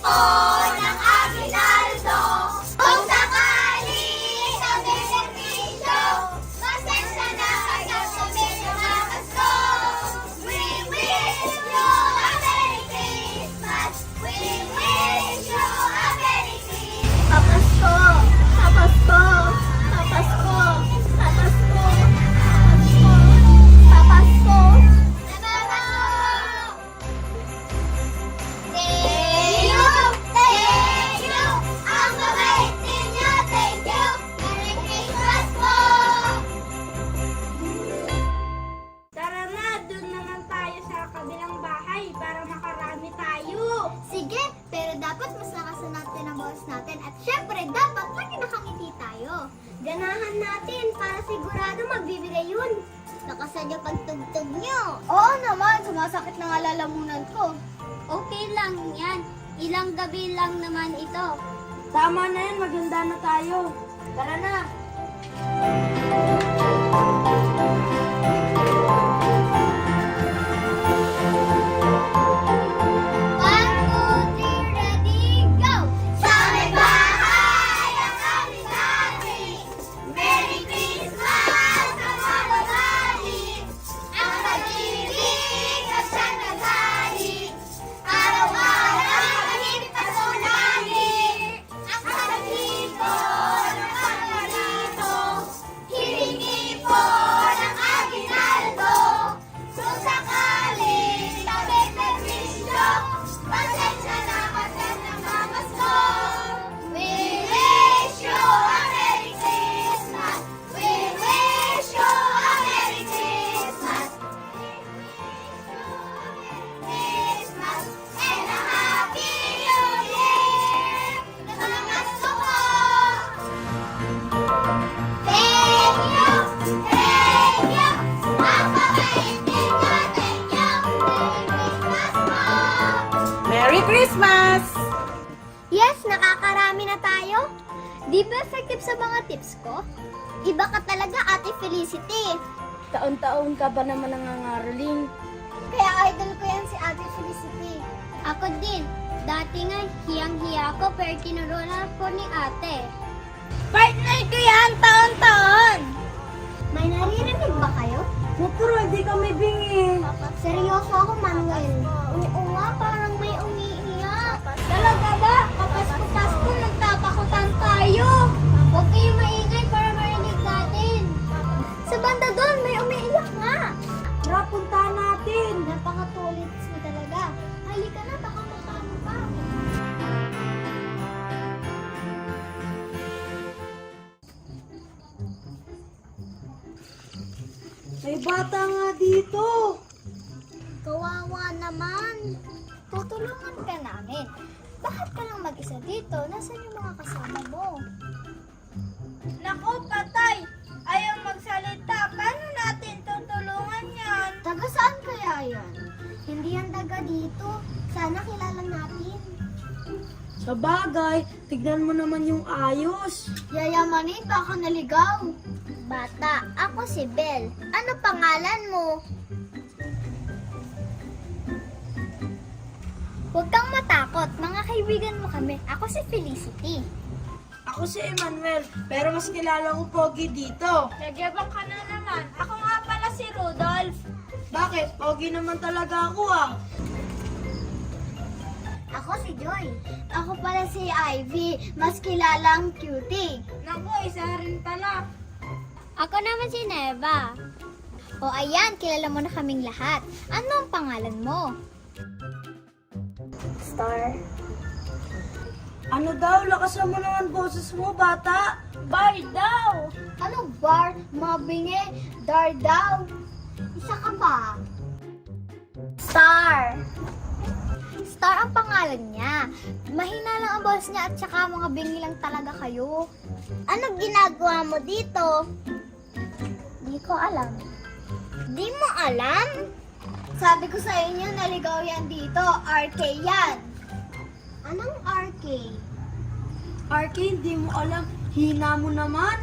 po ng aginaldo. Kung sakali sa benepisyo, pasensya na kayo sa minamasko. We wish you a Merry Christmas. We wish you a Merry Christmas. Papasko! Papasko! Papasko! Papasko! Papasko! Thank you! Thank you! Ang babait ninyo! Thank you! Merry Christmas po! Tara na, doon naman tayo sa kabilang bahay para makarami tayo. Sige, pero dapat mas lakasan natin ang boses natin at syempre dapat lagi nakangiti tayo. Ganahan natin para sigurado magbibigay yun. Lakasan niyo pagtugtog niyo. Oo naman, sumasakit na nga lalamunan ko. Okay lang yan. Ilang gabi lang naman ito. Tama na yan, maganda na tayo. Tara na. One, two, three, ready, go! Sa may bahay ang aming galing. Merry Christmas ang malalangin. Ang pag-ibig at siyang nagaling. Araw-araw maging pasunangin. Ang pag-ibo ng pagkalito. Hilingi po ng aginaldo. Kung sakaling sa benepisyo, pasensya na kasi namamas ko. We wish you a Merry Christmas. We wish you a Merry Christmas. Christmas and a Happy New Year. Namamas ko po. Thank you! Thank you! Ang babait ninyo, thank you! Merry Christmas po! Merry Christmas! Yes, nakakarami na tayo. Di ba effective sa mga tips ko? Iba ka talaga, Ate Felicity. Taon-taon ka ba naman nangangaroling? Kaya idol ko yan si Ate Felicity. Ako din. Dati nga, hiyang-hiya ko pero tinuruan ko ni ate. Partner ko yan, taon-taon! May naririnig ba kayo? Pero hindi kami bingi. Seryoso ako, Manuel. Oo nga, parang may umiiyak. Talaga ba? Papasko-pasko, nagtatakutan tayo. Huwag kayong maingay para marinig natin. Sa banda doon, may umiiyak nga. Tara, puntahan natin. Napakatulit mo talaga. Halika na, baka mapano pa. May bata nga dito. Kawawa naman. Tutulungan ka namin. Bakit ka lang mag-isa dito? Nasaan yung mga kasama mo? Naku, patay! Ayaw magsalita. Paano natin tutulungan yan? Taga saan kaya yan? Hindi yan taga dito. Sana kilala natin. Sa bagay, tignan mo naman yung ayos. Yayamanin, baka naligaw. Bata, ako si Belle. Ano pangalan mo? Huwag kang matakot. Mga kaibigan mo kami. Ako si Felicity. Ako si Emmanuel, pero mas kilala ko Pogi dito. Nagyabang ka na naman. Ako nga pala si Rudolph. Bakit? Pogi naman talaga ako ah. Ako si Joy. Ako pala si Ivy. Mas kilalang cutie. Naku, isa rin pala. Ako naman si Neva. O ayan, kilala mo na kaming lahat. Ano ang pangalan mo? Star. Ano daw? Lakasan mo naman boses mo, bata. Bar daw. Ano bar? Mabingi? Dar daw? Isa ka ba? Star. Star ang pangalan niya. Mahina lang ang boses niya at saka mga bingi lang talaga kayo. Anong ginagawa mo dito? Di ko alam. Di mo alam? Sabi ko sa inyo, naligaw yan dito. RK yan. Anong RK? RK, hindi mo alam. Hina mo naman.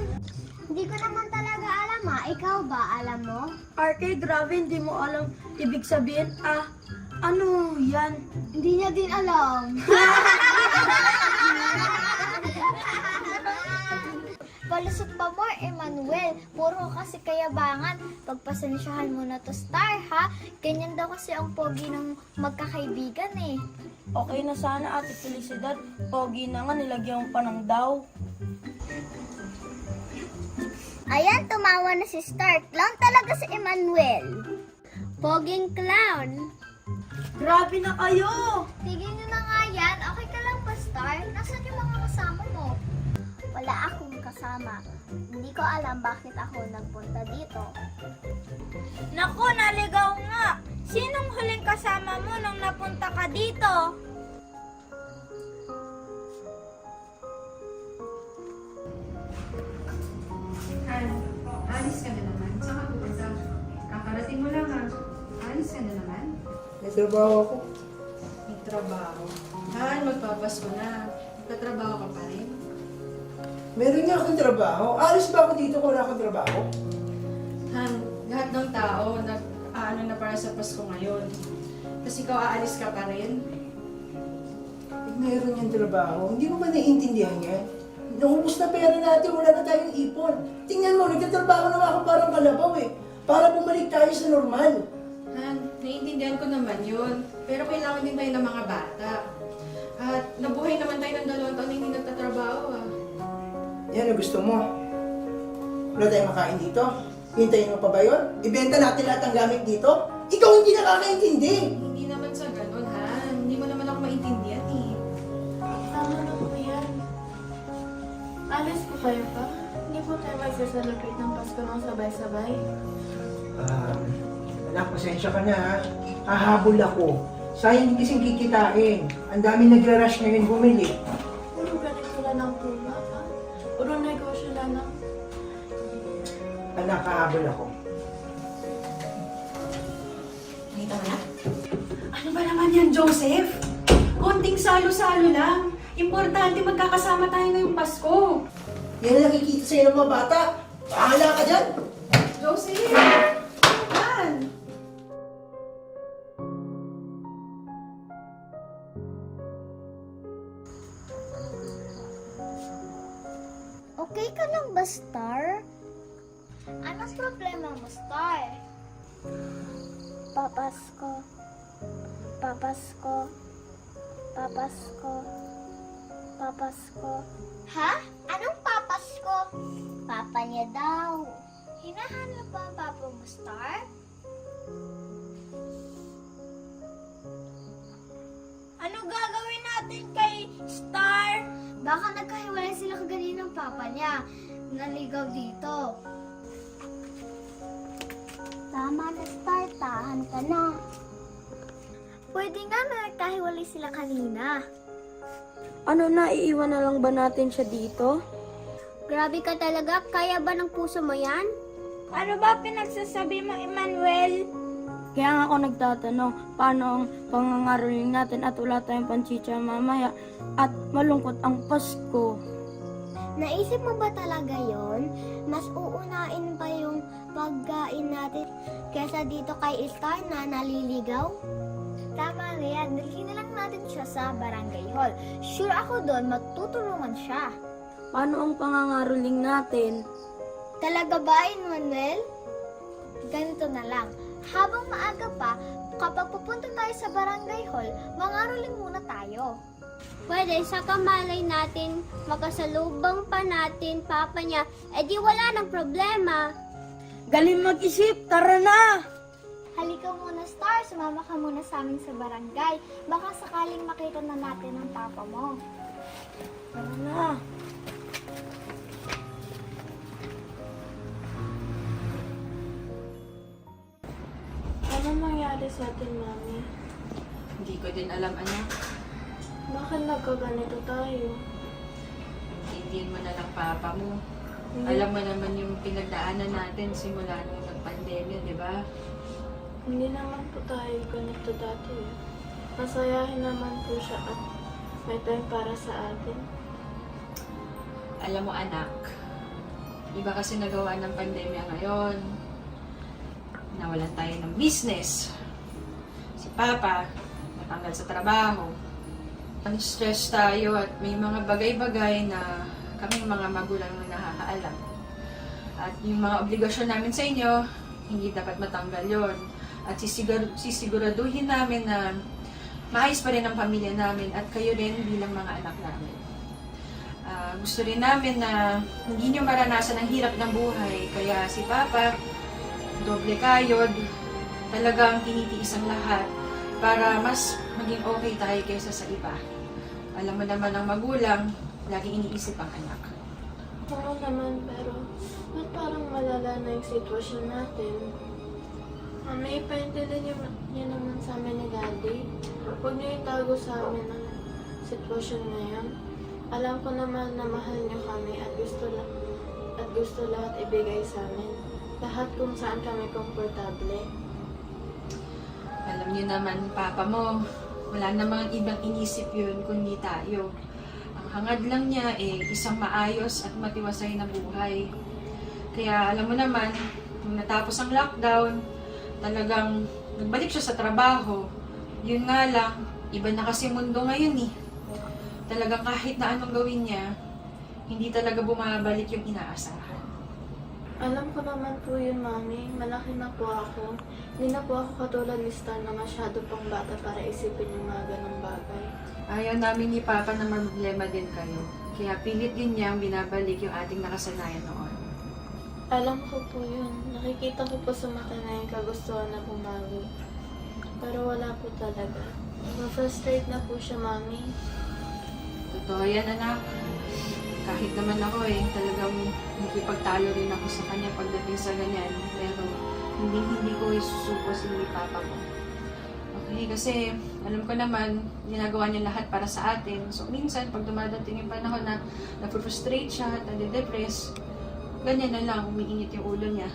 Hindi ko naman talaga alam ha. Ikaw ba, alam mo? RK, grabe, hindi mo alam. Ibig sabihin, ano yan? Hindi niya din alam. Palusot pa mo, Emmanuel. Puro kasi kayabangan. Pagpasensyahan mo na to, Star, ha? Ganyan daw kasi ang pogi ng magkakaibigan eh. Okay na sana, Ate Felicidad. Pogi na nga, nilagyan mo pa ng daw. Ayan, tumawa na si Star. Clown talaga si Emmanuel. Poging clown. Grabe na kayo! Tigil nyo na nga yan. Okay ka lang ba, Star? Nasaan yung mga kasama mo? Wala akong kasama. Hindi ko alam bakit ako nagpunta dito. Naku, naligaw nga! Sinong huling kasama mo nung napunta ka dito? Alis ka na naman. Saan ka pupunta? Kakarating mo lang ha. Alis ka na naman. May trabaho ako. May trabaho. Han, magpapasko na. Magtatrabaho ka pa rin. Meron nga akong trabaho. Alis ba ako dito kung wala akong trabaho? Han, lahat ng tao nag-aano na para sa Pasko ngayon. Tapos ikaw aalis ka pa rin. Meron yung trabaho. Hindi mo ba naiintindihan yan? Naubos na pera natin, wala na tayong ipon. Tingnan mo, nagtatrabaho na ako parang kalabaw eh. Para bumalik tayo sa normal. Han, naiintindihan ko naman yun. Pero kailangan din tayo ng mga bata. At nabuhay naman tayo ng 2 taon na hindi nagtatrabaho ah. Yan ang gusto mo. Wala tayong makain dito. Hintayin mo pa ba yun? Ibenta natin lahat ng gamit dito? Ikaw hindi nakakaintindi. Hindi naman sa ganun, Han. Hindi mo naman ako maintindihan eh. Tama na po yan. Alis po kayo pa? Hindi po tayo mag-celebrate ng Pasko ng sabay-sabay. Anak, pasensya ka na ha. Hahabol ako. Sayang hindi kasing kikitain. Ang dami nagra-rush ngayon bumili. Puro ganito na lang po ba? Ha? Puro negosyo na lang. Anak, hahabol ako. Dito na. Ano ba naman yan, Joseph? Konting salo-salo lang. Importante magkakasama tayo ngayong Pasko. Yan ang nakikita sa'yo ng mga bata. Pahala ka dyan. Joseph! Yan! Okay ka lang ba, Star? Anong problema mo, Star? Papasko. Papasko. Papasko. Papasko. Ha? Anong papasko? Papa niya daw. Hinahanap ba ang papa mo, Star? Ano gagawin natin kay Star? Baka nagkahiwalay sila kaganina ng papa niya. Naligaw dito. Tama na, Star. Tahan ka na. Pwede nga na nagkahiwalay sila kanina. Ano na, iiwan na lang ba natin siya dito? Grabe ka talaga. Kaya ba ng puso mo yan? Ano ba pinagsasabi mo, Emmanuel? Kaya nga ako nagtatanong, paano ang pangangaroling natin at wala tayong panchicha mamaya at malungkot ang Pasko? Naisip mo ba talaga yon? Mas uunain pa yung pagkain natin kesa dito kay Star na naliligaw? Tama na yan. Dalhin na lang natin siya sa barangay hall. Sure ako doon magtutulungan siya. Paano ang pangangaroling natin? Talaga ba, Emmanuel? Ganito na lang. Habang maaga pa, kapag pupunta tayo sa barangay hall, mangaroling muna tayo. Pwede, sa kamalay natin, makasalubong pa natin, papa niya, edi wala nang problema. Galing mag-isip, tara na! Halika muna, Star. Sumama ka muna sa amin sa barangay. Baka sakaling makita na natin ang papa mo. Tara na! Ano mangyari sa atin, Mami? Hindi ko din alam, anak. Bakit nagkaganito tayo? Intindihin mo na lang papa mo. Alam mo naman yung pinagdaanan natin simula nung nag-pandemya, di ba? Hindi naman po tayo ganito dati. Masayahin naman po siya at may time para sa atin. Alam mo, anak, iba kasi nagawa ng pandemya ngayon. Nawalan tayo ng business. Si Papa, natanggal sa trabaho. Stress tayo at may mga bagay-bagay na kami mga magulang na nakakaalam. At yung mga obligasyon namin sa inyo, hindi dapat matanggal yon. At sisiguraduhin namin na maayos pa rin ang pamilya namin at kayo rin bilang mga anak namin. Gusto rin namin na hindi nyo maranasan ang hirap ng buhay. Kaya si Papa, doble kayod, talagang tinitiis ang lahat para mas maging okay tayo kaysa sa iba. Alam mo naman ang magulang, laging iniisip ang anak. Oo naman, pero ba't parang malala na yung sitwasyon natin? Mami, ipaintindi niyo naman sa amin ni Daddy. Huwag niyo itago sa amin ang sitwasyon na yan. Alam ko naman na mahal niyo kami at gusto lahat ibigay sa amin. Lahat kung saan kami komportable. Alam niyo naman, Papa mo, wala namang ibang inisip yun kundi tayo. Ang hangad lang niya isang maayos at matiwasay na buhay. Kaya alam mo naman, nung natapos ang lockdown, talagang nagbalik siya sa trabaho. Yun nga lang, iba na kasi mundo ngayon eh. Talagang kahit na anong gawin niya, hindi talaga bumabalik yung inaasahan. Alam ko naman po yun, Mami. Malaki na po ako. Hindi na po ako katulad ni Star na masyado pang bata para isipin yung mga ganong bagay. Ayaw namin ni Papa na problema din kayo. Kaya pilit din niyang binabalik yung ating nakasanayan noon. Alam ko po yun. Nakikita ko po sa mata na yung kagustuhan na bumawi. Pero wala po talaga. Ma-frustrate na po siya, Mami. Totoo yan, anak. Kahit naman ako talagang nakipagtalo rin ako sa kanya pagdating sa ganyan. Pero hindi ko isusuko si Papa ko. Okay, kasi alam ko naman, ginagawa niya lahat para sa atin. So minsan, pag dumadating yung panahon na na-frustrate siya at nade-depress, ganyan na lang, umiinit yung ulo niya.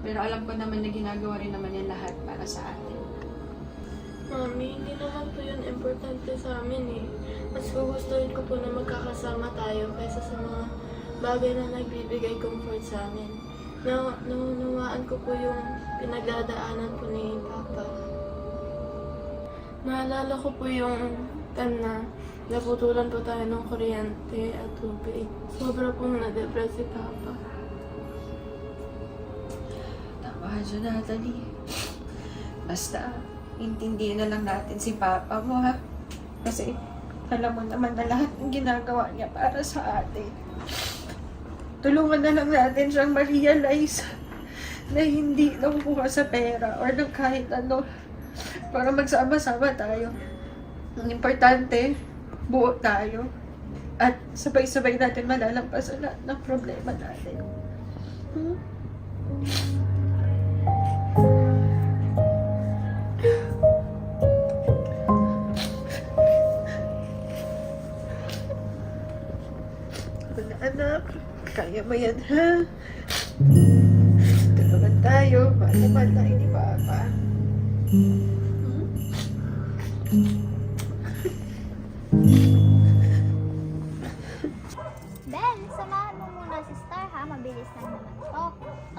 Pero alam ko naman na ginagawa rin naman niya lahat para sa atin. Mami, hindi naman po yun importante sa amin eh. Mas gugustuhin ko po na magkakasama tayo kaysa sa mga bagay na nagbibigay comfort sa amin. Naunawaan ko po yung pinagdadaanan po ni Papa. Naalala ko po yung time na naputulan po tayo ng kuryente at tubig. Sobra pong na-depress si Papa. Tama dyan, Natalie. Basta, intindihin na lang natin si Papa mo, ha? Kasi, alam mo naman na lahat ng ginagawa niya para sa atin. Tulungan na lang natin siyang ma-realize na hindi nakukuha sa pera or ng kahit ano para magsama-sama tayo. Ang importante, buo tayo at sabay-sabay natin malalampasan lahat ng problema natin. Anak, kaya mo yan, ha? Tulungan tayo, mahal tayo ni Papa. Ben, samahan mo muna si Star ha, mabilis lang naman to.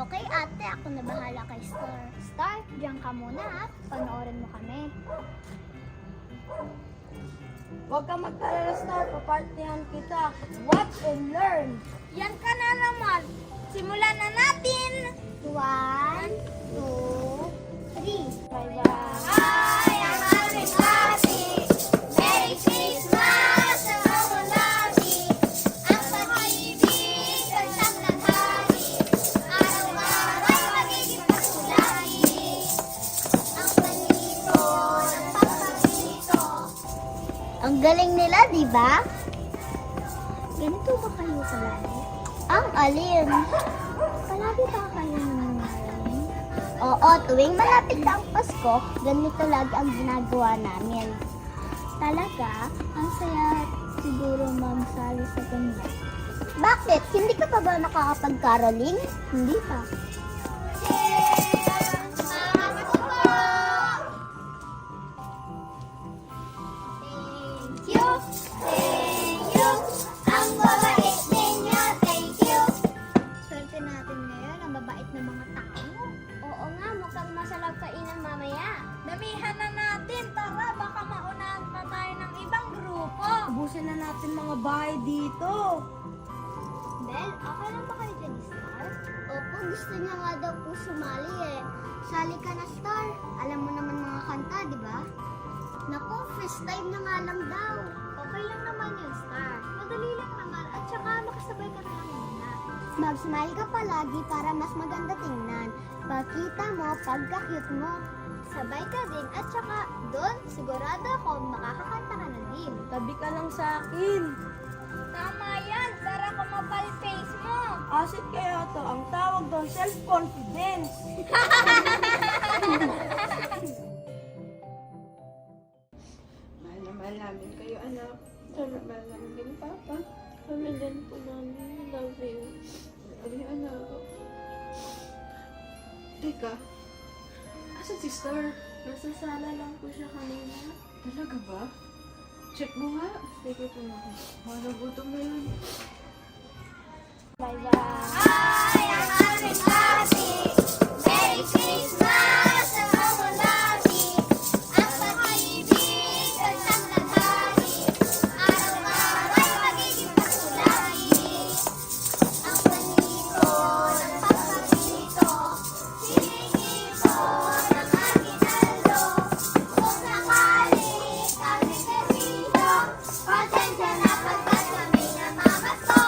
Okay ate, ako na bahala kay Star. Star, diyan ka muna ha, panoorin mo kami. Huwag ka mag-alala, Star. Papartihan kita. Watch and learn. Yan ka na naman. Simulan na natin. 1, 2, 3. Bye-bye. Hi, I'm Happy Daddy. Merry Christmas sa mga labi. Ang pag-ibig ay siyang naghari. Araw-araw magiging pasulagi. Ang panito ng pagpapito. Ang galing nila, di ba? Ganito ba kayo palagi? Ang alin? Palagi ba kayo nangyayari? Oo, tuwing malapit na ang Pasko, ganito lagi ang ginagawa namin. Talaga? Ang saya siguro mamsali sa ganyan. Bakit? Hindi ka pa ba nakakapag-caroling? Hindi pa. Thank you! Thank you! Ang babait ninyo! Thank you! Swerte natin ngayon, ang babait ng mga tao. Oo nga, mukhang masarap kainan mamaya. Damihan na natin. Tara, baka maunahan pa tayo ng ibang grupo. Ubusin na natin mga bahay dito. Bel, okay lang ba kayo dyan, Star? Opo, gusto niya nga daw po sumali eh. Sali ka na, Star. Alam mo naman mga kanta, di ba? Naku, first time na nga lang daw. Okay lang naman yun, Star. Madali lang naman at saka makasabay ka na lang muna. Mag-smile ka palagi para mas maganda tingnan. Pakita mo, pagka-cute mo. Sabay ka din at saka doon, sigurado ako makakakanta ka na din. Tabi ka lang sa akin. Tama yan, para kumapal face mo. Asit kaya to, ang tawag doon, self-confidence. Mahal na mahal namin kayo, anak. Mahal na mahal namin kayo, Papa. Kami din po, Mami. Love you. Ano yung anak? Teka, asan si Star? Nasa sala lang po siya kanina. Talaga ba? Check mo nga. Sige po, Mami. Malagutom na yun. Hi, I'm Happy Happy. Merry Christmas, ang mga labi. Ang pag-ibig at ang nagari. Araw-araw magiging pasulagi. Ang panito ng paparito. Sinigito ng aginaldo. Kung sakali kami perito, pasensya na pagkat kami namamasko.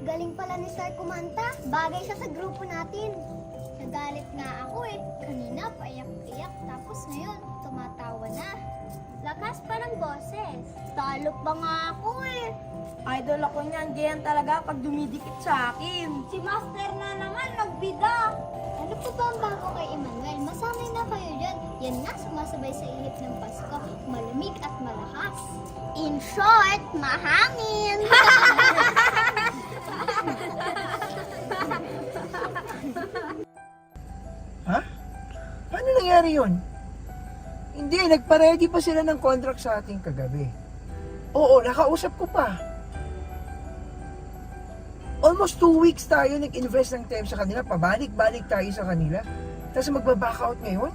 Galing pala ni Sir kumanta. Bagay siya sa grupo natin. Nagalit nga ako eh. Kanina paiyak-iyak tapos ngayon tumatawa na. Lakas pa ng boses. Talo pa nga ako eh. Idol ako niyan, ganyan talaga pag dumidikit sa akin. Si Master na naman, nagbida. Ano pa ba ang bago kay Emmanuel? Masanay na kayo dyan. Yan na, sumasabay sa init ng Pasko. Malamig at malakas. In short, mahangin. Ha? Paano nangyari yun? Hindi, nagpa-ready pa sila ng contract sa ating kagabi. Oo, nakausap ko pa. Almost 2 weeks tayo nag-invest ng time sa kanila. Pabalik-balik tayo sa kanila. Tapos magbaback out ngayon?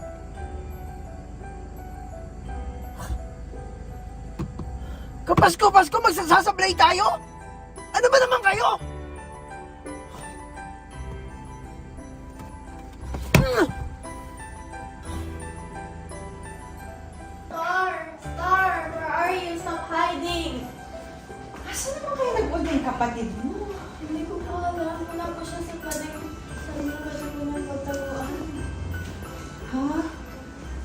Kapasko-pasko, magsasablay tayo? Ano ba naman kayo? Star, where are you? Stop hiding! Asan naman kayo nagpunta yung kapatid mo? Hindi ko po alam. Wala po siya sa pading. Sabi niya kasi po ng pagtaguan. Ha?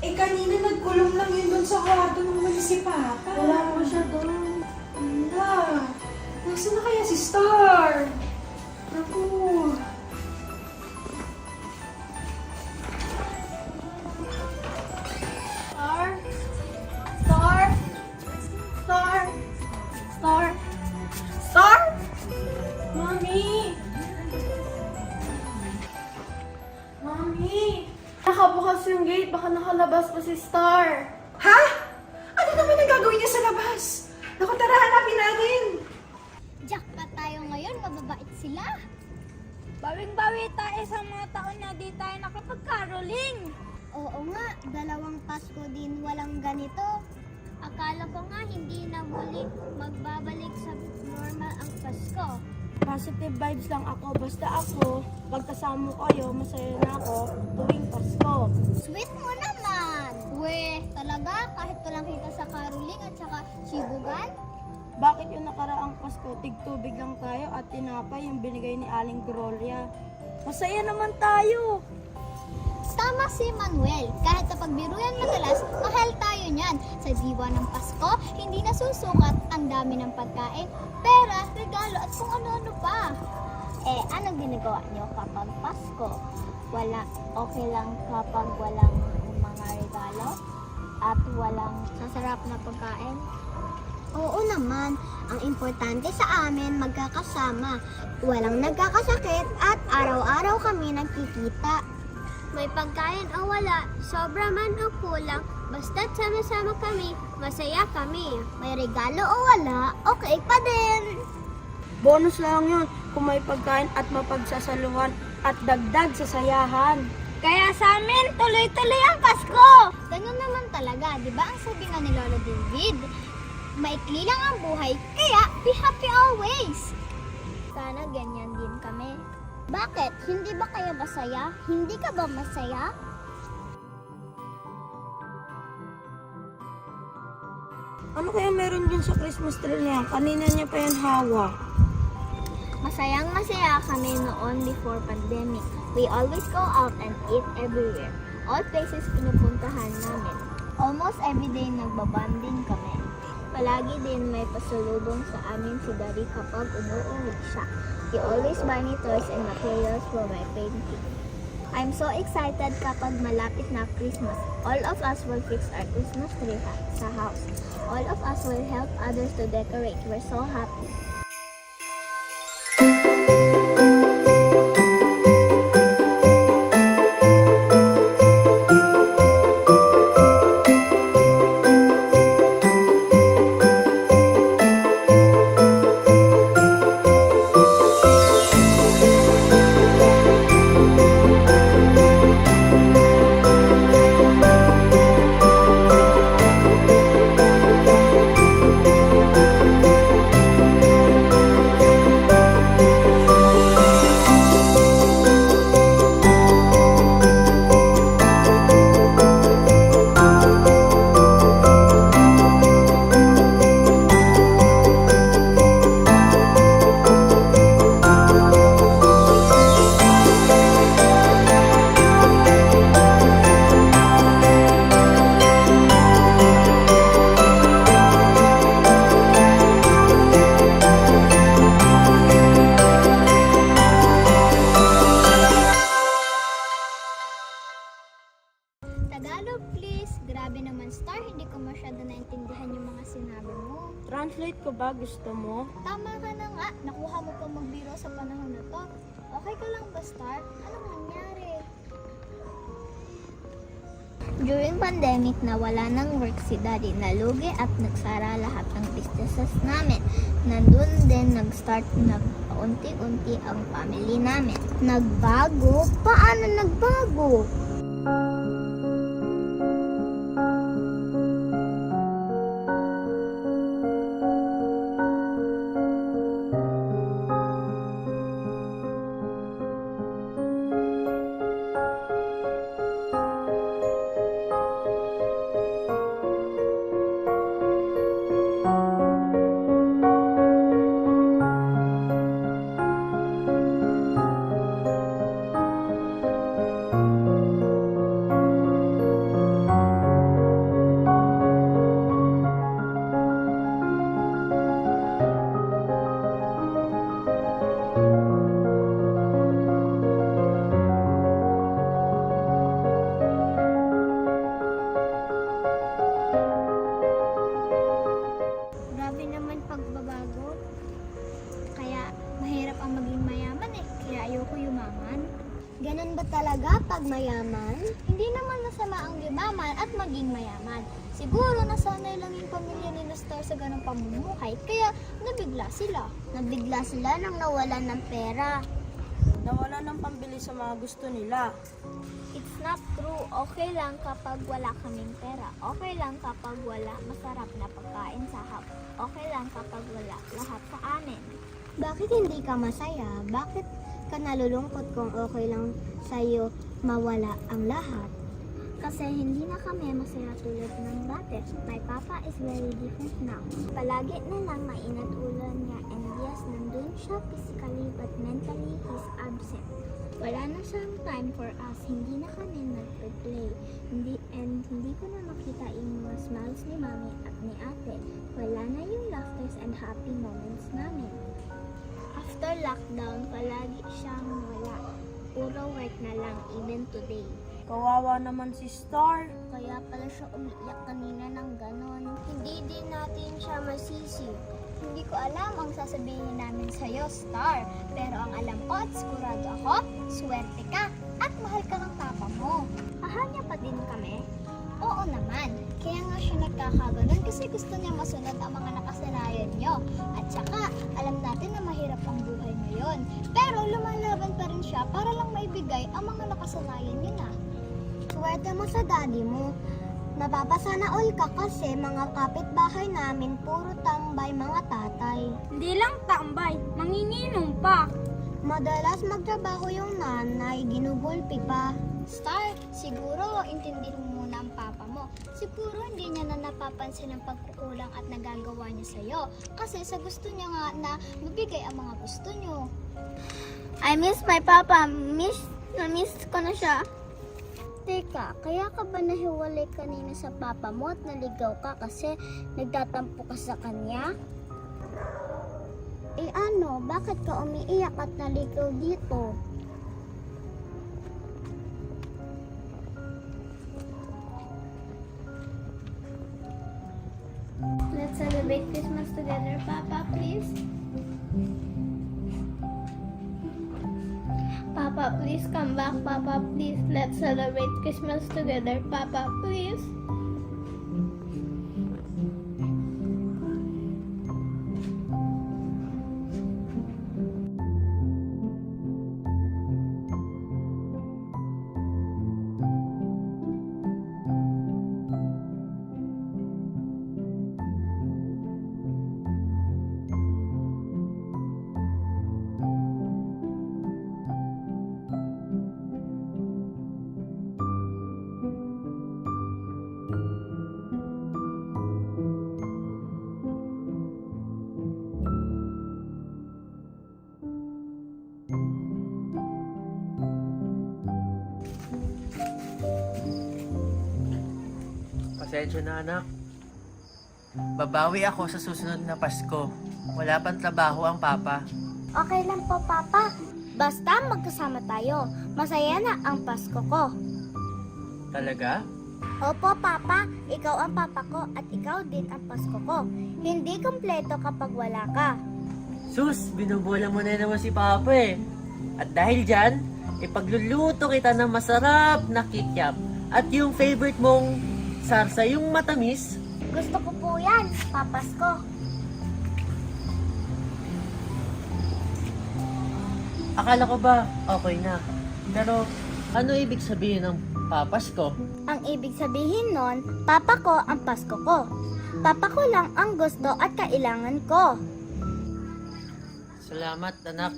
Eh kanina nagkulong lang yun doon sa kwarto ng wala si Papa. Wala po siya doon. Wala. Nasaan na kaya si Star? Naku. Star? Star? Star? Star? Star? Mami! Mami! Nakabukas yung gate. Baka nakalabas pa si Star. Ha? Ano naman ang gagawin niya sa labas? Naku, tara, hanapin natin. Jackpot tayo ngayon, mababait sila. Bawing-bawi tayo sa mga taon na di tayo nakapag-caroling. Oo nga, 2 Pasko din walang ganito. Akala ko nga hindi na muli magbabalik sa normal ang Pasko. Positive vibes lang ako. Basta ako, pagkasama kayo, masaya na ako tuwing Pasko. Sweet mo naman! We, talaga? Kahit walang kita sa caroling at saka sibugan? Bakit yung nakaraang Pasko, tigtubig lang tayo at tinapay yung binigay ni Aling Gloria? Masaya naman tayo! Tama si Manuel. Kahit sa pagbiruyan madalas, mahal tayo niyan. Sa diwa ng Pasko, hindi nasusukat ang dami ng pagkain, pera, regalo at kung ano-ano pa. Eh, anong ginagawa niyo kapag Pasko? Wala, okay lang kapag walang mga regalo at walang sasarap na pagkain? Oo naman, ang importante sa amin magkakasama. Walang nagkakasakit at araw-araw kami nagkikita. May pagkain o wala, sobra man o kulang, basta't sama-sama kami, Masaya kami. May regalo o wala, okay pa din. Bonus lang yun kung may pagkain at mapagsasaluhan at dagdag sa sayahan. Kaya sa amin, tuloy-tuloy ang Pasko! Ganun naman talaga, di ba ang sabi nga ni Lolo David? Maikli lang ang buhay, kaya be happy always! Sana ganyan din kami. Bakit? Hindi ba kayo masaya? Hindi ka ba masaya? Ano kaya meron dyan sa Christmas tree niya? Kanina niya pa yan hawak. Masayang masaya kami noon before pandemic. We always go out and eat everywhere. All places pinupuntahan namin. Almost every day nagbabanding kami. Palagi din may pasalubong sa amin si Daddy kapag umuuwi siya. He always buy me toys and materials for my painting. I'm so excited kapag malapit na Christmas. All of us will fix our Christmas tree sa house. All of us will help others to decorate. We're so happy. Tagalog please. Grabe naman Star, hindi ko masyado naintindihan yung mga sinabi mo. Translate ko ba? Gusto mo? Tama ka na nga, nakuha mo pa magbiro sa panahon na to. Okay ka lang ba Star? Anong nangyari? During pandemic na wala nang work si Daddy, nalugi at nagsara lahat ng businesses namin. Nandun din nag-start na paunti-unti ang family namin. Nagbago? Paano nagbago? Grabe naman pagbabago. Kaya mahirap ang maging mayaman eh. Kaya ayoko yumaman. Ganun ba talaga pag mayaman? Hindi naman masama ang yumaman at maging mayaman. Siguro nasanay lang yung pamilya ni Star sa ganung pamumuhay. Kaya nabigla sila. Nabigla sila nang nawalan ng pera. Nawala ng pambili sa mga gusto nila. It's not true. Okay lang kapag wala kaming pera. Okay lang kapag wala masarap na pagkain sa house. Okay lang kapag wala lahat sa amin. Bakit hindi ka masaya? Bakit ka nalulungkot kung okay lang sa'yo mawala ang lahat? Kasi hindi na kami masaya tulad ng dati. My papa is very different now. Palagi na lang mainat ulo niya and yes, nandun siya physically but mentally he's absent. Wala na siyang time for us. Hindi na kami nagpe-play. Hindi ko na makita yung mga smiles ni mami at ni ate. Wala na yung laughters and happy moments namin. After lockdown, palagi siyang wala. Puro work na lang, even today. Kawawa naman si Star. Kaya pala siya umiiyak kanina ng ganon. Hindi din natin siya masisi. Hindi ko alam ang sasabihin namin sa'yo, Star. Pero ang alam ko at sigurado ako, swerte ka at mahal ka ng papa mo. Mahal niya pa din kami? Oo naman. Kaya nga siya nagkakaganon kasi gusto niya masunod ang mga nakasanayan niyo. At saka, alam natin na mahirap ang buhay ngayon. Pero lumalaban pa rin siya para lang maibigay ang mga nakasanayan niyo na. Swerte mo sa daddy mo. Nababasana all ka kasi mga kapitbahay namin puro tambay mga tatay. Hindi lang tambay, manginginom pa. Madalas magtrabaho yung nanay, ginugulpi pa. Star, siguro intindihin mo muna ang papa mo. Siguro hindi niya na napapansin ang pagkukulang at nagagawa niya sa'yo. Kasi sa gusto niya nga na mabigay ang mga gusto niyo. I miss my papa. Na-miss ko na siya. Teka, kaya ka ba nahiwalay kanina sa papa mo at naligaw ka kasi nagtatampo ka sa kanya? Eh ano, bakit ka umiiyak at naligaw dito? Let's celebrate Christmas together, Papa, please. Papa, please come back. Papa, please. Let's celebrate Christmas together, Papa, please. Pasensya na anak. Babawi ako sa susunod na Pasko. Wala pang trabaho ang papa. Okay lang po, Papa. Basta magkasama tayo. Masaya na ang Pasko ko. Talaga? Opo, Papa. Ikaw ang Papa ko at ikaw din ang Pasko ko. Hindi kompleto kapag wala ka. Sus, binubola mo na naman si papa eh. At dahil dyan, ipagluluto kita ng masarap na kikyap. At yung favorite mong sarsa, yung matamis. Gusto ko po yan, Papasko. Akala ko ba okay na? Pero ano ibig sabihin ng papasko? Ang ibig sabihin nun, Papa ko ang Pasko ko. Papa ko lang ang gusto at kailangan ko. Salamat anak.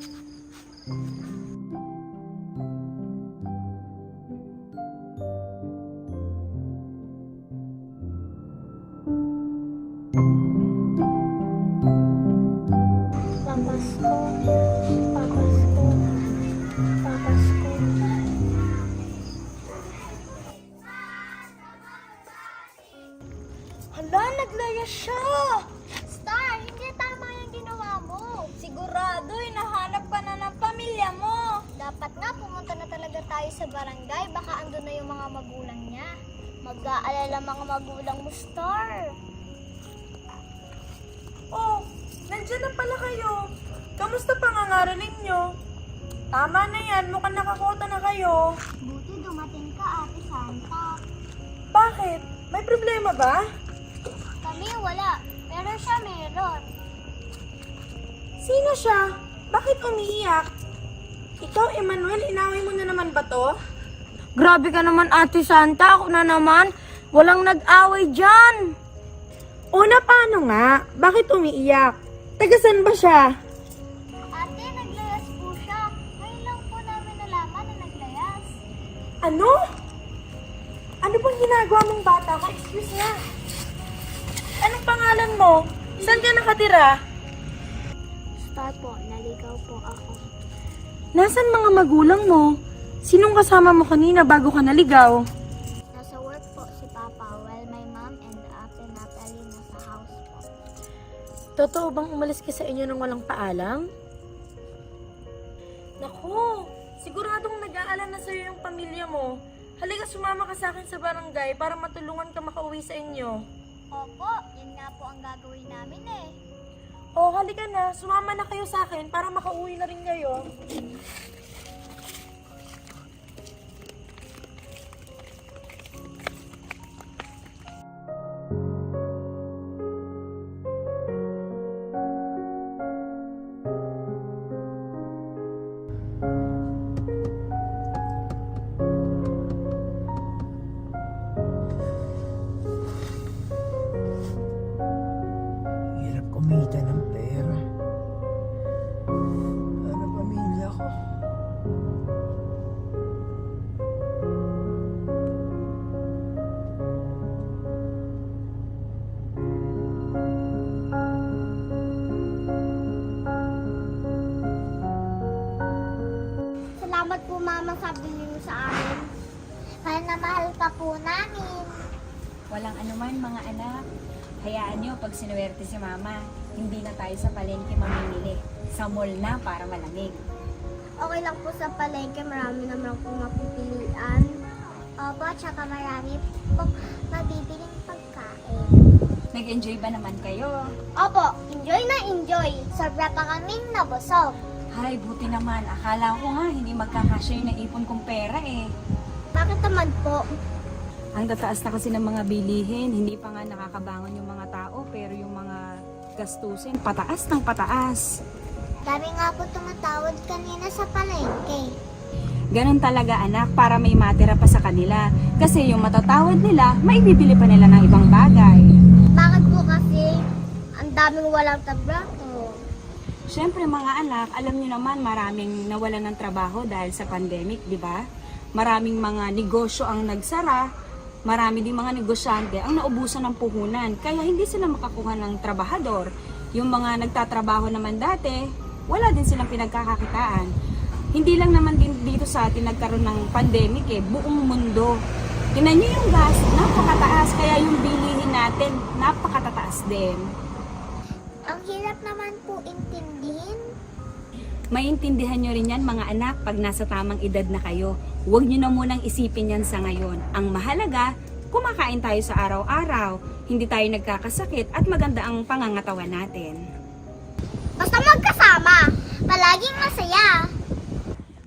Papasko, Papasko, Papasko. Hala, naglayas siya! Star, hindi tama yung ginawa mo. Sigurado, hinahanap ka na ng pamilya mo. Dapat nga pumunta na talaga tayo sa barangay. Baka andun na yung mga magulang niya. Mag-aalala mga magulang mo, Star. Oh, nandiyan na pala kayo. Kamusta pangangaral ninyo? Tama na yan, mukhang nakakota na kayo. Buti dumating ka, Ate Santa. Bakit? May problema ba? Kami wala, pero siya meron. Sino siya? Bakit umiiyak? Ikaw, Emmanuel, inaway mo na naman ba to? Grabe ka naman, Ate Santa. Ako na naman. Walang nag-away dyan. Una, paano nga? Bakit umiiyak? Tagasan ba siya? Ate, naglayas po siya. Ngayon lang po namin nalaman na naglayas. Ano? Ano bang ginagawa mong bata ka? Excuse nga. Anong pangalan mo? Saan ka nakatira? Star po, naligaw po ako. Nasaan mga magulang mo? Sinong kasama mo kanina bago ka naligaw? Nasa work po si Papa while my mom and Ate Natalie nasa house po. Totoo bang umalis ka sa inyo nang walang paalam? Naku, siguradong nag-aalala na sa'yo yung pamilya mo. Halika, sumama ka sa akin sa barangay para matulungan ka makauwi sa inyo. Opo, yan nga po ang gagawin namin eh. O, halika na. Sumama na kayo sa akin para makauwi na rin kayo. kumita ng pera. Para pamilya ko. Salamat po mama sa binili mo sa amin. Mahal na mahal ka po namin. Walang anuman mga anak. Hayaan nyo pag sinuwerte si mama, hindi na tayo sa palengke mamimili. Sa mall na para malamig. Okay lang po sa palengke, marami naman akong mapipilian. Opo, tsaka marami pong mabibiling pagkain. Nag-enjoy ba naman kayo? Opo, enjoy na enjoy. Sobra pa kaming nabusog. Hay, buti naman. Akala ko nga hindi magkakasya yung naipon kong pera eh. Bakit naman po? Ang tataas na kasi ng mga bilihin, hindi pa nga nakakabangon yung mga tao, pero yung mga gastusin, pataas ng pataas. Dami nga po tumatawad kanina sa palengke. Ganon talaga anak, para may matira pa sa kanila. Kasi yung matatawad nila, maibibili pa nila ng ibang bagay. Bakit po kasi ang daming walang trabaho? Siyempre mga anak, alam niyo naman maraming nawalan ng trabaho dahil sa pandemic, di ba? Maraming mga negosyo ang nagsara, marami ding mga negosyante ang naubusan ng puhunan, kaya hindi sila makakuha ng trabahador. Yung mga nagtatrabaho naman dati, wala din silang pinagkakakitaan. Hindi lang naman din dito sa atin nagkaroon ng pandemic buong mundo. Tingnan niyo yung gas, napakataas, kaya yung bilihin natin, napakatataas din. Ang hirap naman po intindihin. Maintindihan nyo rin yan mga anak pag nasa tamang edad na kayo. Huwag nyo na munang isipin yan sa ngayon. Ang mahalaga, kumakain tayo sa araw-araw, hindi tayo nagkakasakit at maganda ang pangangatawan natin. Basta magkasama, palaging masaya.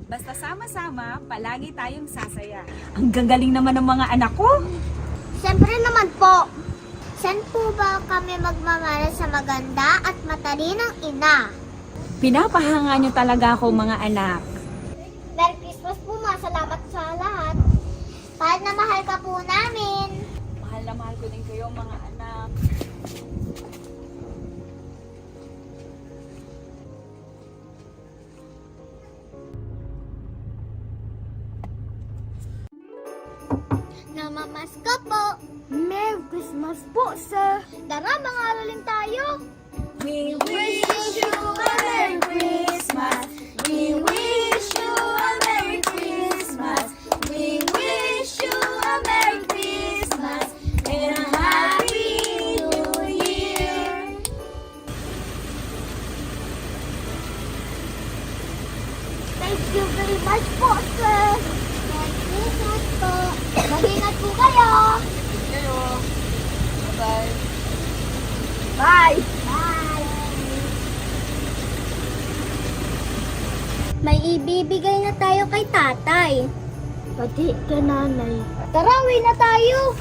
Basta sama-sama, palagi tayong sasaya. Ang gagaling naman ng mga anak ko. Siyempre naman po. Saan po ba kami magmamahal sa maganda at matalinang ina? Pinapahanga nyo talaga ako mga anak. Merry Christmas po ma, salamat sa lahat. Mahal na mahal ka po namin. Mahal na mahal ko din kayo mga anak. Namamasko po. Merry Christmas po, sir. Tara, mga araling tayo. We wish you a Merry Christmas. We wish you a Merry Christmas. We wish you a Merry Christmas and a Happy New Year. Thank you very much po, sir. Merry Christmas po. Mag-ingat po kayo. Bye-bye. Bye. Bye. May ibibigay na tayo kay tatay. Pati kay nanay. Tara, uwi na tayo.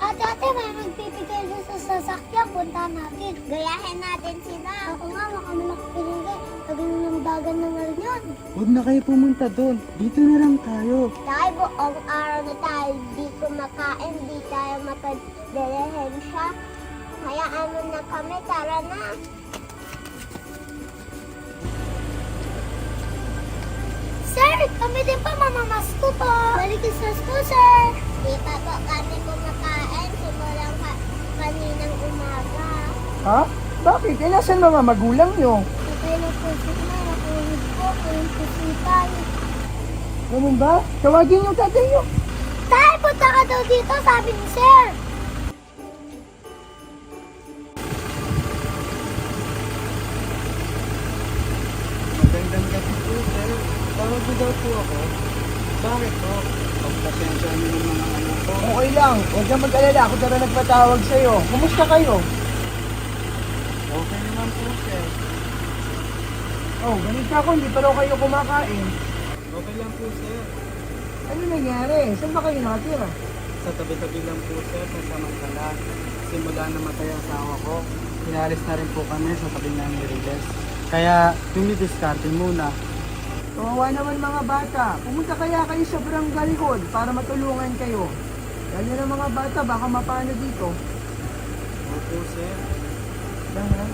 Ate, may magbibigay na sa sasakyan. Punta natin. Gayahin natin sila. Ako nga, kami nakapinigay. Tagay ng dagan na nga rin yun. Huwag na kayo pumunta doon. Dito na lang tayo. Dahil buong araw na tayo di kumakain, di tayo mapadalahin siya. Hayaan mo na kami, tara na. Sir, kami din pa mamamasko po. Merry Christmas po, sir. Di pa po kami kumakain simulang kaninang umaga. Ha? Bakit? Eh, nasan mga magulang nyo? Patay na po sila, nakulit po, pusipan. Ganun ba? Tawagin yung tatay nyo. Tay, punta ka daw dito, sabi ni sir. Magandang gabi po, sir. Tawag mo daw po ako. Bakit po? Pagpasensya niyo ng mga anak ko. Okay lang. Huwag kang mag-alala. Ako talaga nagpatawag sa'yo. Kumusta kayo? Okay naman po, sir. Oh, ganito ako. Hindi pa raw kayo kumakain. Okay lang po, sir. Ano nangyari? Saan ba kayo nakatira? Sa tabi-tabi lang po, sir, sa samantala. Simula namatay ang asawa ko, pinalis na rin po kami sa tabi ng Riles. Kaya, tumidiskarte muna. Kawawa naman mga bata. Pumunta kaya kayo sa barangay hall para matulungan kayo. Lalo na mga bata, baka mapano dito. Opo, sir. Lang ha?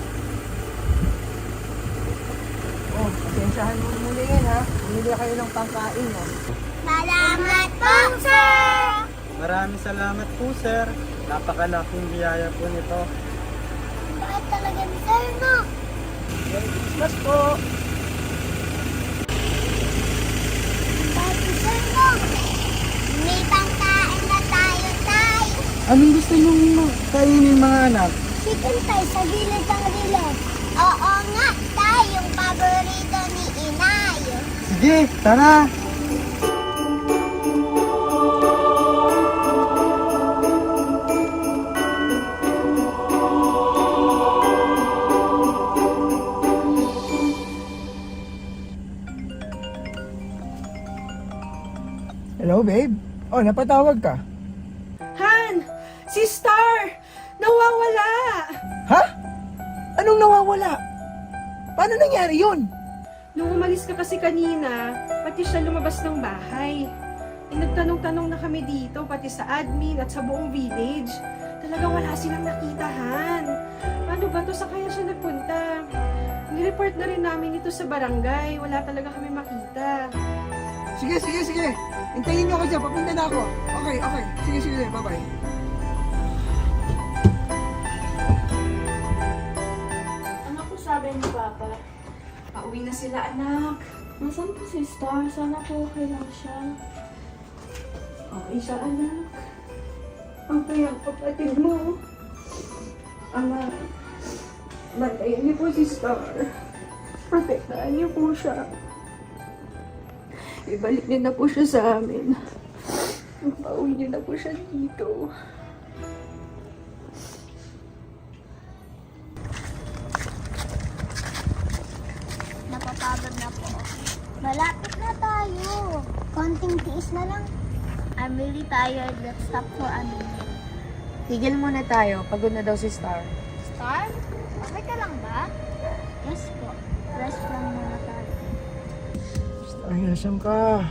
Oh, pasensyahan mo muna yan ha. Bumili kayo ng pangkain ha. Salamat po, sir! Maraming salamat po, sir. Napakalaking biyaya po nito. Bakit talaga ni sir, no? Merry Christmas po! Bakit ni sir, no? May pangkain na tayo, tay! Anong gusto niyong kainin, mga anak? Chicken tay sa gilid ng riles. Oo nga, tay, yung paborito ni inay. Sige, tara! Hello, babe? Oh, napatawag ka? Han! Si Star! Nawawala! Ha? Anong nawawala? Paano nangyari yun? Nung umalis ka kasi kanina, pati siya lumabas ng bahay. Nagtanong-tanong na kami dito, pati sa admin at sa buong village. Talagang wala silang nakita, Han. Paano ba to? Sa kaya siya nagpunta? Nireport na rin namin ito sa barangay. Wala talaga kami makita. Sige. Hintayin niyo ako dyan. Papunta na ako. Okay. Sige. Bye-bye. Ano po sabi ni Papa? Pauwi na sila, anak. Nasaan po si Star? Sana po okay lang siya. Okay siya, anak. Ang kayang kapatid mo. Ama, bantayan niyo po si Star. Protektahan niyo po siya. Ibalik niyo na po siya sa amin. Pauwi niyo na po siya dito. Napapagod na po. Malapit na tayo. Konting tiis na lang. I'm really tired. Let's stop for a minute. Tigil muna tayo. Pagod na daw si Star. Star? Okay ka lang ba? Yes po. Rest lang muna tayo. Ay, nasaan ka?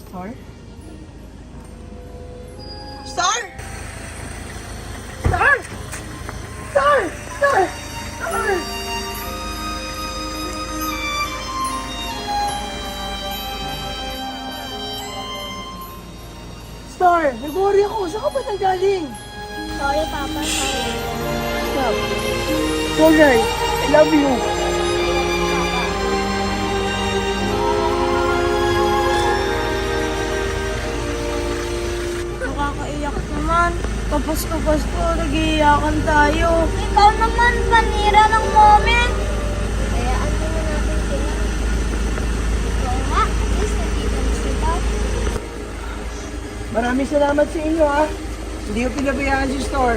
Star? Star! Star! Star! Star! Star! Star! Nag-worry ako. Saan ka ba nanggaling? Sorry, Papa. Sorry. Stop. Sorry. I love you. Nakakaiyak naman. Papasko-pasko, nag-iiyakan tayo. Ikaw naman, panira ng moment. Hayaan mo natin sila. Ikaw nga, at least nakita mo sila. Maraming salamat sa inyo ha. Hindi ko pinabayaan si Star.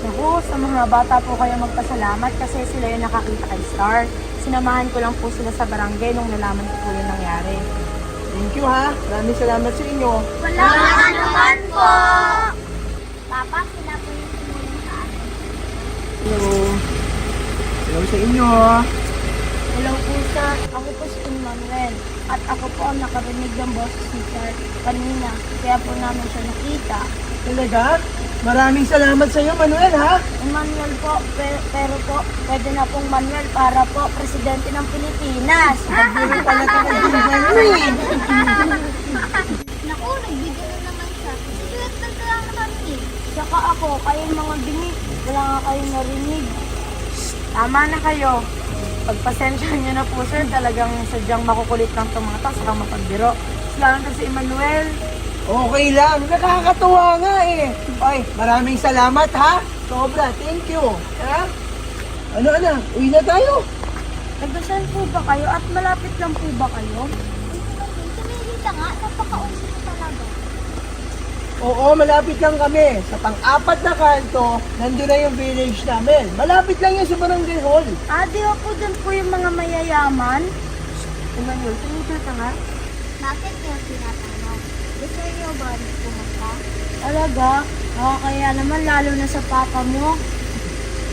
Naku, sa mga bata po kayo magpasalamat kasi sila yung nakakita kay Star. Sinamahan ko lang po sila sa barangay nung nalaman ko po yung nangyari. Thank you ha. Maraming salamat sa inyo. Wala ka naman po. Papa, sila po yung tumulong sa akin. Hello. Hello sa inyo. Hello po sir, ako po si Emmanuel. At ako po ang nakarinig ng boses ni Sir kanina. Kaya po namin siya nakita. Talaga? Maraming salamat sa iyo, Manuel ha. Emmanuel po, pero po, pwede na pong Manuel para po presidente ng Pilipinas. Pagdiri pala ka ng Manuel. Naku, nagbigay na naman siya. Sweet na kailangan namin eh. Saka ako, kayong mga bingi, wala nga kayong narinig. Tama na kayo. Pagpasensya nyo na po sir, talagang sadyang makukulit lang itong mga tao, saka mapagbiro. Lalo na si Emmanuel. Okay lang. Nakakatuwa nga eh. Ay, maraming salamat ha. Sobra. Thank you. Ha? Ano anak? Uwi na tayo. Nagdasal po ba kayo at malapit lang po ba kayo? Tumigil ka nga, napaka-usip mo talaga. Oo, malapit lang kami. Sa pang-apat na kanto, nandun na yung village namin. Malapit lang yan sa barangay hall. Di po dun po yung mga mayayaman. Emmanuel, tumigil ka nga. Bakit niyo tinatanong? Gusto niyo ba pumunta? Talaga? Kaya naman, lalo na sa papa mo.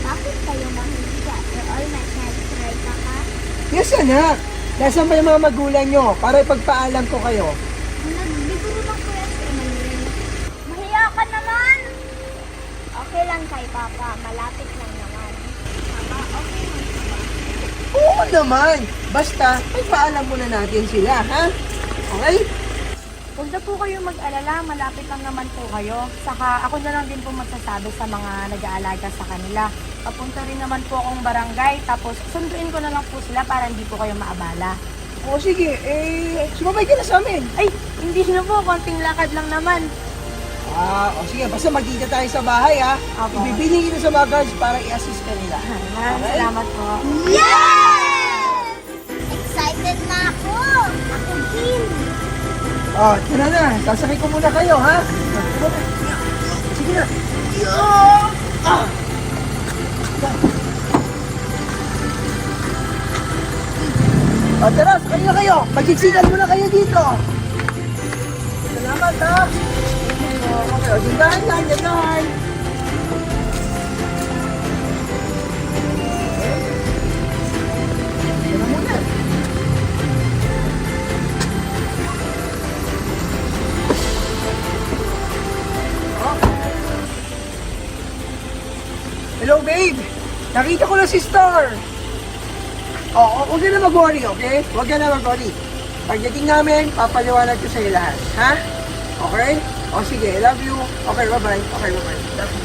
Bakit kayo mahihiya? You're all my parents, right, Papa? Yes, anak. Nasaan ba yung mga magulang nyo para ipagpaalam ko kayo? Nagbibiro lang ko yan si Emmanuel. Mahiya ka naman! Okay lang kay Papa, malapit lang naman. Papa, okay lang ba? Oo naman. Basta, ipaalam muna natin sila, ha? Okay? Huwag na po kayo mag-alala, malapit lang naman po kayo. Saka ako na lang din po magsasabi sa mga nag-aalaga sa kanila. Papunta rin naman po akong barangay, tapos sunduin ko na lang po sila para hindi po kayo maabala. O sige, sumabay ka na sa amin. Ay, hindi na po, konting lakad lang naman. O sige, basta magkita tayo sa bahay, ha? Apo. Ibibili kita sa mga guards para i-assist ka nila. Maraming salamat po. Yes! Excited na ako! Ako din! Tara na. Sasakay ko muna kayo, ha? Sige na. Tara, sakay na kayo. Magsiksikan muna kayo dito. Salamat, ha? Okay, dindahan lang, dindahan. Tara muna. Hello, babe. Nakita ko na si Star. Huwag ka na mag-worry, okay? Huwag ka na mag-worry. Pagdating namin, papaliwanag ko sa'yo lahat. Ha? Okay? Sige, I love you. Okay, bye-bye. Okay, bye-bye. Love you.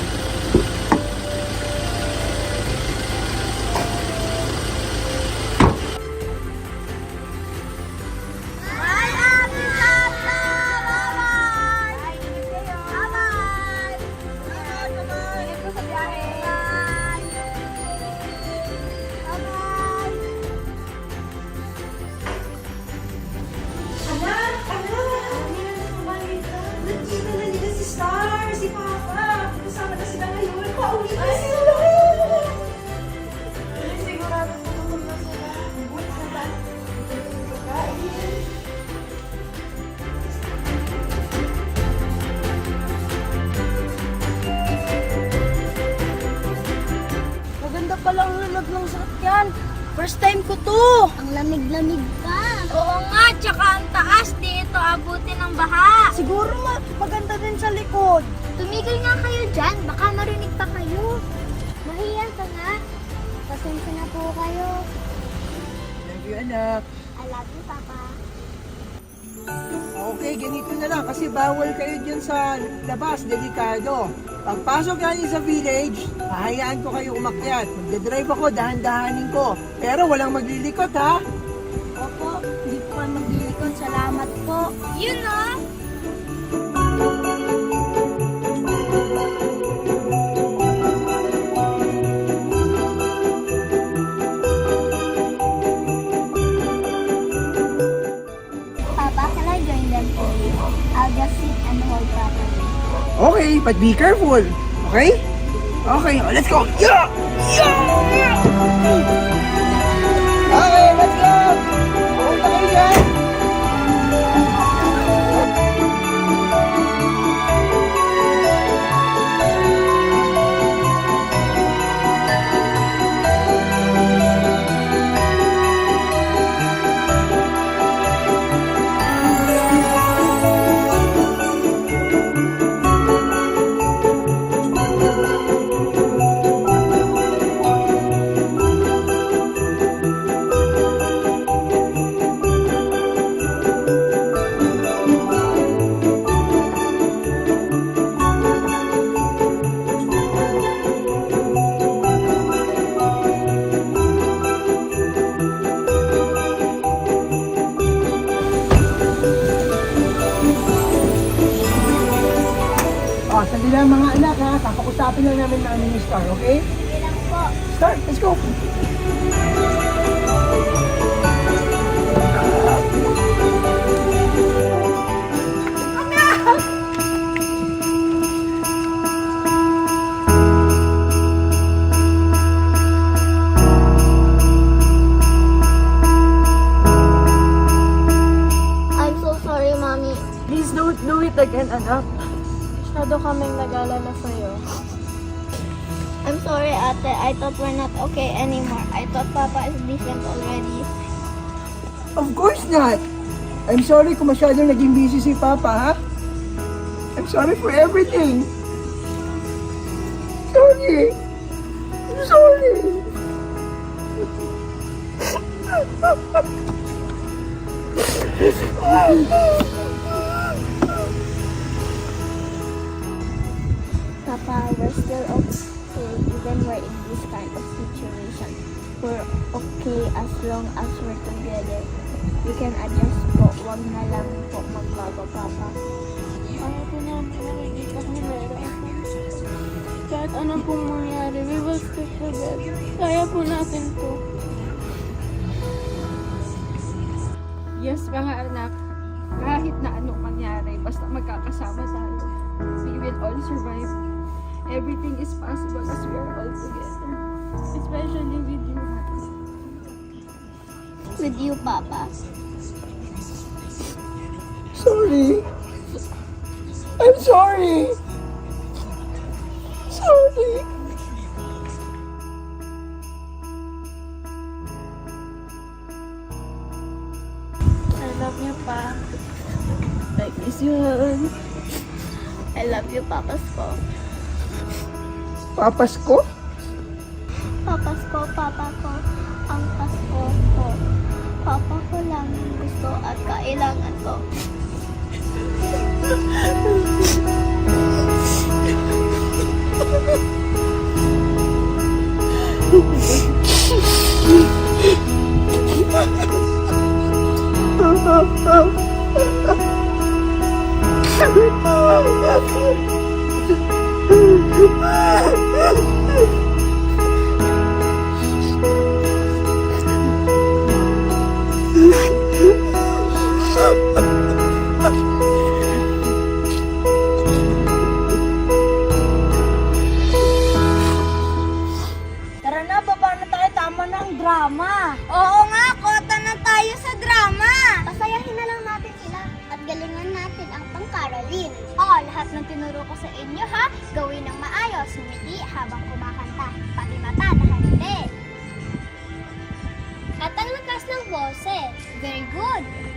Bye, Ate Papa! Bye-bye! Bye-bye! Ingat po sa biyahe! Bye! Bye-bye! Anak! Nagkita na nila si Star, si Papa. Kasama na sila ngayon. Pauwi na sila. Sigurado tutulog na sila. Buti na ba? Pagkain. Maganda pala ang lamig ng sakyan. First time ko to. Ang lamig-lamig pa. Oo nga, tsaka ang taas dito, abutin ng baha. Siguro maganda din sa likod. Tumigil nga kayo dyan, baka marinig pa kayo. Mahiya ka nga. Pasensya na po kayo. Love you, anak. I love you, Papa. Okay, ganito na lang kasi bawal kayo dyan sa labas, delikado. Pagpasok natin sa village, hahayaan ko kayo umakyat. Magdadrive ako, dahan-dahanin ko. Pero walang maglilikot, ha? Opo, hindi po kayo maglilikod. Salamat po. Yun o. Papa, can I join them for you? I'll just sit and hold properly. Okay, but be careful. Okay? Okay, let's go. Yeah! Yeah! Okay, let's go! Okay, tayo dyan. Sandali lang mga anak, ha? Kapakusapin lang namin namin ni Star, okay? Sige lang po. Star, let's go! I'm so sorry, Mommy. Please don't do it again, anak. Masyado kaming nag-alala sa'yo. I'm sorry, ate. I thought we're not okay anymore. I thought Papa is different already. Of course not. I'm sorry kung masyadong naging busy si Papa, ha? I'm sorry for everything. Sorry. I'm sorry. Papa, we're still okay even we're in this kind of situation. We're okay as long as we're together. We can adjust po. Wag na lang po magbago, Papa. Kaya po namin nakikita ni Mera. Kahit anong pong mangyari, we will stick together. Kaya po natin to. Yes, mga anak, kahit na anong mangyari, basta magkakasama tayo, we will all survive. Everything is possible as we are all together. Especially with you. With you, Papa. Sorry. I'm sorry. Sorry. I love you, Pa. I miss you, hon. I love you, Papas ko. Papas ko? Papas ko, Papa ko. Ang Pasko ko. Papa ko lang ang gusto at kailangan ko. Tara na, baba na tayo. Tama na ang drama. Oo nga, kota na tayo sa drama! Pasayahin na lang natin sila at galingan natin ang pang-Caroline. Lahat ng tinuro ko sa inyo ha, gawin ng maayos, humiti habang kumakanta, pati mata nakahindi. At ang lakas ng boses. Very good!